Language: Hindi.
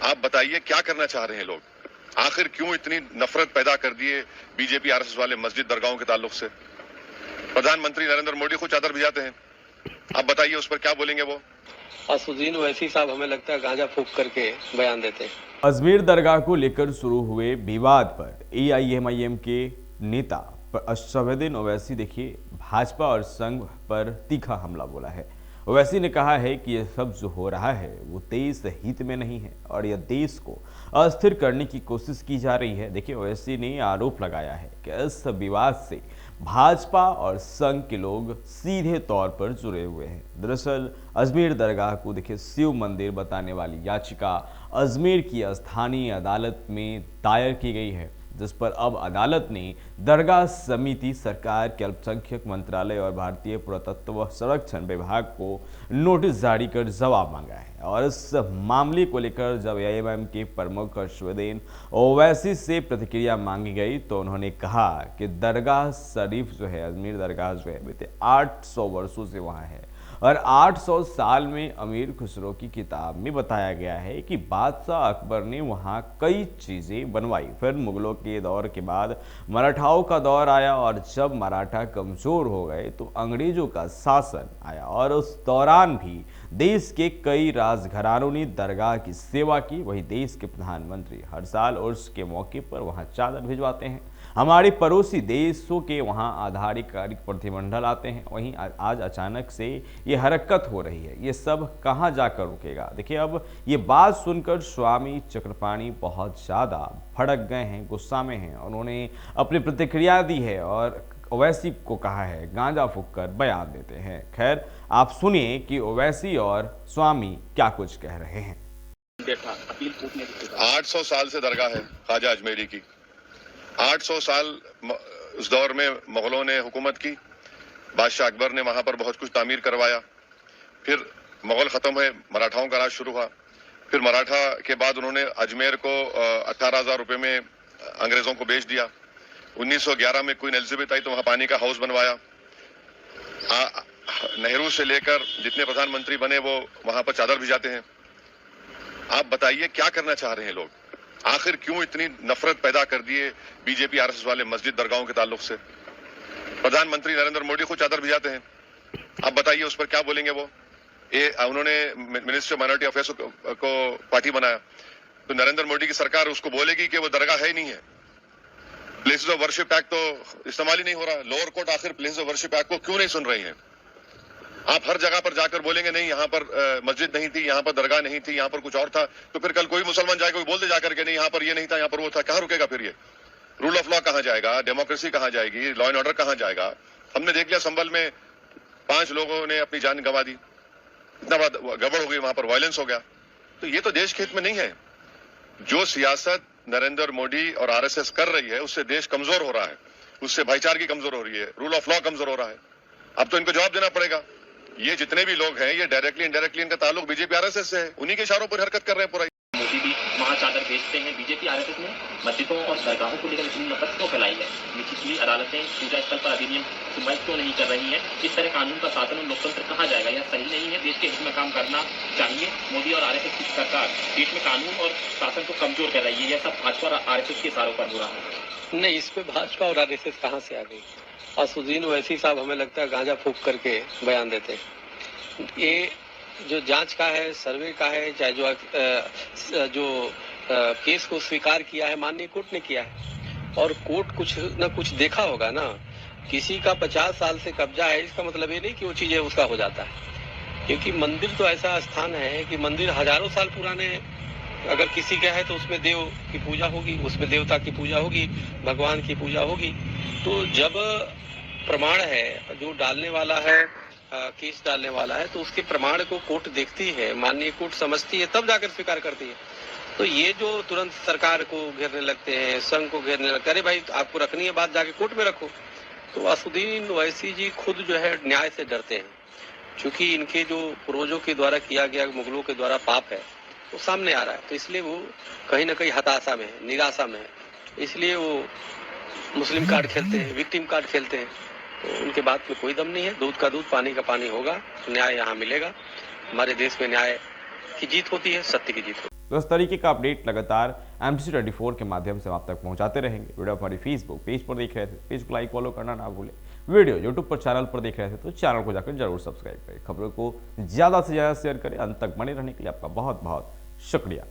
आप बताइए क्या करना चाह रहे हैं लोग? आखिर क्यों इतनी नफरत पैदा कर दिए बीजेपी आरएसएस वाले मस्जिद दरगाहों के ताल्लुक से? प्रधानमंत्री नरेंद्र मोदी खुद चादर भिजाते हैं। आप बताइए उस पर क्या बोलेंगे वो? असुद्दीन ओवैसी साहब हमें लगता है गांजा फूंक करके बयान देते हैं। अजमेर दरगाह को लेकर शुरू हुए विवाद पर एआईएमआईएम के नेता असदुद्दीन ओवैसी देखिए भाजपा और संघ पर तीखा हमला बोला है। ओवैसी ने कहा है कि यह सब जो हो रहा है वो देश हित में नहीं है और यह देश को अस्थिर करने की कोशिश की जा रही है। देखिए ओवैसी ने आरोप लगाया है कि इस विवाद से भाजपा और संघ के लोग सीधे तौर पर जुड़े हुए हैं। दरअसल अजमेर दरगाह को देखिए शिव मंदिर बताने वाली याचिका अजमेर की स्थानीय अदालत में दायर की गई है, जिस पर अब अदालत ने दरगाह समिति, सरकार के अल्पसंख्यक मंत्रालय और भारतीय पुरातत्व संरक्षण विभाग को नोटिस जारी कर जवाब मांगा है। और इस मामले को लेकर जब एआईएमआईएम के प्रमुख असदुद्दीन ओवैसी से प्रतिक्रिया मांगी गई तो उन्होंने कहा कि दरगाह शरीफ जो है, अजमेर दरगाह जो है, बीते 800 वर्षों से वहाँ है और 800 साल में अमीर खुसरो की किताब में बताया गया है कि बादशाह अकबर ने वहाँ कई चीज़ें बनवाई। फिर मुगलों के दौर के बाद मराठाओं का दौर आया और जब मराठा कमज़ोर हो गए तो अंग्रेज़ों का शासन आया और उस दौरान भी देश के कई राजघरानों ने दरगाह की सेवा की। वही देश के प्रधानमंत्री हर साल उर्स के मौके पर वहाँ चादर भिजवाते हैं। हमारे पड़ोसी देशों के वहाँ आधिकारिक प्रतिनिधिमंडल आते हैं। वहीं आज अचानक से ये हरकत हो रही है। ये सब कहाँ जाकर रुकेगा? देखिए अब ये बात सुनकर स्वामी चक्रपाणी बहुत ज़्यादा भड़क गए हैं, गुस्सा में हैं। उन्होंने अपनी प्रतिक्रिया दी है और ओवैसी को कहा है गांजा फूंक कर बयान देते हैं। खैर आप सुनिए कि ओवैसी और स्वामी क्या कुछ कह रहे हैं। 800 साल से दरगाह है ख्वाजा अजमेरी की। 800 साल उस दौर में मुगलों ने हुकूमत की, बादशाह अकबर ने वहां पर बहुत कुछ तामीर करवाया। फिर मुगल खत्म हुए, मराठाओं का राज शुरू हुआ। फिर मराठा के बाद उन्होंने अजमेर को 18,000 रुपए में अंग्रेजों को बेच दिया। 1911 में क्वीन एलिजाबेथ आई तो वहां पानी का हाउस बनवाया। नेहरू से लेकर जितने प्रधानमंत्री बने वो वहां पर चादर भिजाते हैं। आप बताइए क्या करना चाह रहे हैं लोग? आखिर क्यों इतनी नफरत पैदा कर दिए बीजेपी आरएसएस वाले मस्जिद दरगाहों के ताल्लुक से? प्रधानमंत्री नरेंद्र मोदी खुद चादर भिजाते हैं। आप बताइए उस पर क्या बोलेंगे वो? उन्होंने मिनिस्ट्री माइनॉरिटी अफेयर्स को पार्टी बनाया तो नरेंद्र मोदी की सरकार उसको बोलेगी कि वो दरगाह है ही नहीं है। प्लेसेस ऑफ वर्शिप एक्ट तो इस्तेमाल ही नहीं हो रहा। लोअर कोर्ट आखिर प्लेसेस ऑफ वर्शिप एक्ट को क्यों नहीं सुन रही है? आप हर जगह पर जाकर बोलेंगे नहीं यहाँ पर मस्जिद नहीं थी, यहाँ पर दरगाह नहीं थी, यहाँ पर कुछ और था, तो फिर कल कोई मुसलमान जाएगा, कोई बोल दे जाकर के नहीं यहाँ पर ये नहीं था, यहाँ पर वो था। कहाँ रुकेगा फिर ये? रूल ऑफ लॉ कहाँ जाएगा? डेमोक्रेसी कहाँ जाएगी? लॉ एंड ऑर्डर कहाँ जाएगा? हमने देख लिया संभल में 5 लोगों ने अपनी जान गंवा दी, इतना बड़ा गड़बड़ हो गई, वहां पर वायलेंस हो गया। तो ये तो देश के हित में नहीं है। जो सियासत नरेंद्र मोदी और आरएसएस कर रही है उससे देश कमजोर हो रहा है, उससे भाईचारगी कमजोर हो रही है, रूल ऑफ लॉ कमजोर हो रहा है। अब तो इनको जवाब देना पड़ेगा। ये जितने भी लोग हैं ये डायरेक्टली इनडायरेक्टली इनका ताल्लुक बीजेपी आरएसएस से है, उन्हीं के इशारों पर हरकत कर रहे हैं पूरा। मोदी भी महाचादर भेजते हैं। बीजेपी आरएसएस ने मस्जिदों और दरगाहों को लेकर इतनी नफरत क्यों फैलाई है? निचली अदालतें पूजा स्थल पर अधिनियम सुनवाई क्यों नहीं कर रही है? इस तरह कानून का शासन और लोकतंत्र कहाँ जाएगा? यह सही नहीं है। देश के हित में काम करना चाहिए। मोदी और आरएसएस की सरकार देश में कानून और शासन को कमजोर कर रही है। यह सब भाजपा और आरएसएस के इशारों पर हो रहा है। नहीं, इस पे भाजपा और आरएसएस कहाँ से आ गई? असुद्दीन ओवैसी साहब हमें लगता है गांजा फूंक करके बयान देते हैं। ये जो जांच का है, सर्वे का है, चाहे जो केस को स्वीकार किया है माननीय कोर्ट ने किया है और कोर्ट कुछ न कुछ देखा होगा ना। किसी का 50 साल से कब्जा है इसका मतलब ये नहीं कि वो चीजें उसका हो जाता है, क्योंकि मंदिर तो ऐसा स्थान है कि मंदिर हजारों साल पुराने अगर किसी का है तो उसमें देव की पूजा होगी, उसमें देवता की पूजा होगी, भगवान की पूजा होगी। तो जब प्रमाण है, जो डालने वाला है, केस डालने वाला है, तो उसके प्रमाण को कोर्ट देखती है, माननीय कोर्ट समझती है, तब जाकर स्वीकार करती है। तो ये जो तुरंत सरकार को घेरने लगते हैं, संघ को घेरने लगते हैं, अरे भाई आपको रखनी है बात जाके कोर्ट में रखो। तो असदुद्दीन ओवैसी जी खुद जो है न्याय से डरते हैं, क्योंकि इनके जो पूर्वजों के द्वारा किया गया, मुगलों के द्वारा पाप है वो सामने आ रहा है। तो इसलिए वो कहीं ना कहीं हताशा में है, निराशा में है, इसलिए वो मुस्लिम कार्ड खेलते हैं, विक्टिम कार्ड खेलते हैं। तो उनके बात में कोई दम नहीं है। दूध का दूध, पानी का पानी होगा, न्याय यहाँ मिलेगा। हमारे देश में न्याय की जीत होती है, सत्य की जीत होती है। तो इस तरीके का अपडेट लगातार MTC24 के माध्यम से आप तक पहुंचाते रहेंगे। वीडियो हमारी फेसबुक पेज पर देख रहे थे, पेज को लाइक फॉलो करना ना भूलें। वीडियो यूट्यूब पर चैनल पर देख रहे थे तो चैनल को जाकर जरूर सब्सक्राइब करें। खबरों को ज़्यादा से ज़्यादा शेयर करें। अंत तक बने रहने के लिए आपका बहुत बहुत शुक्रिया।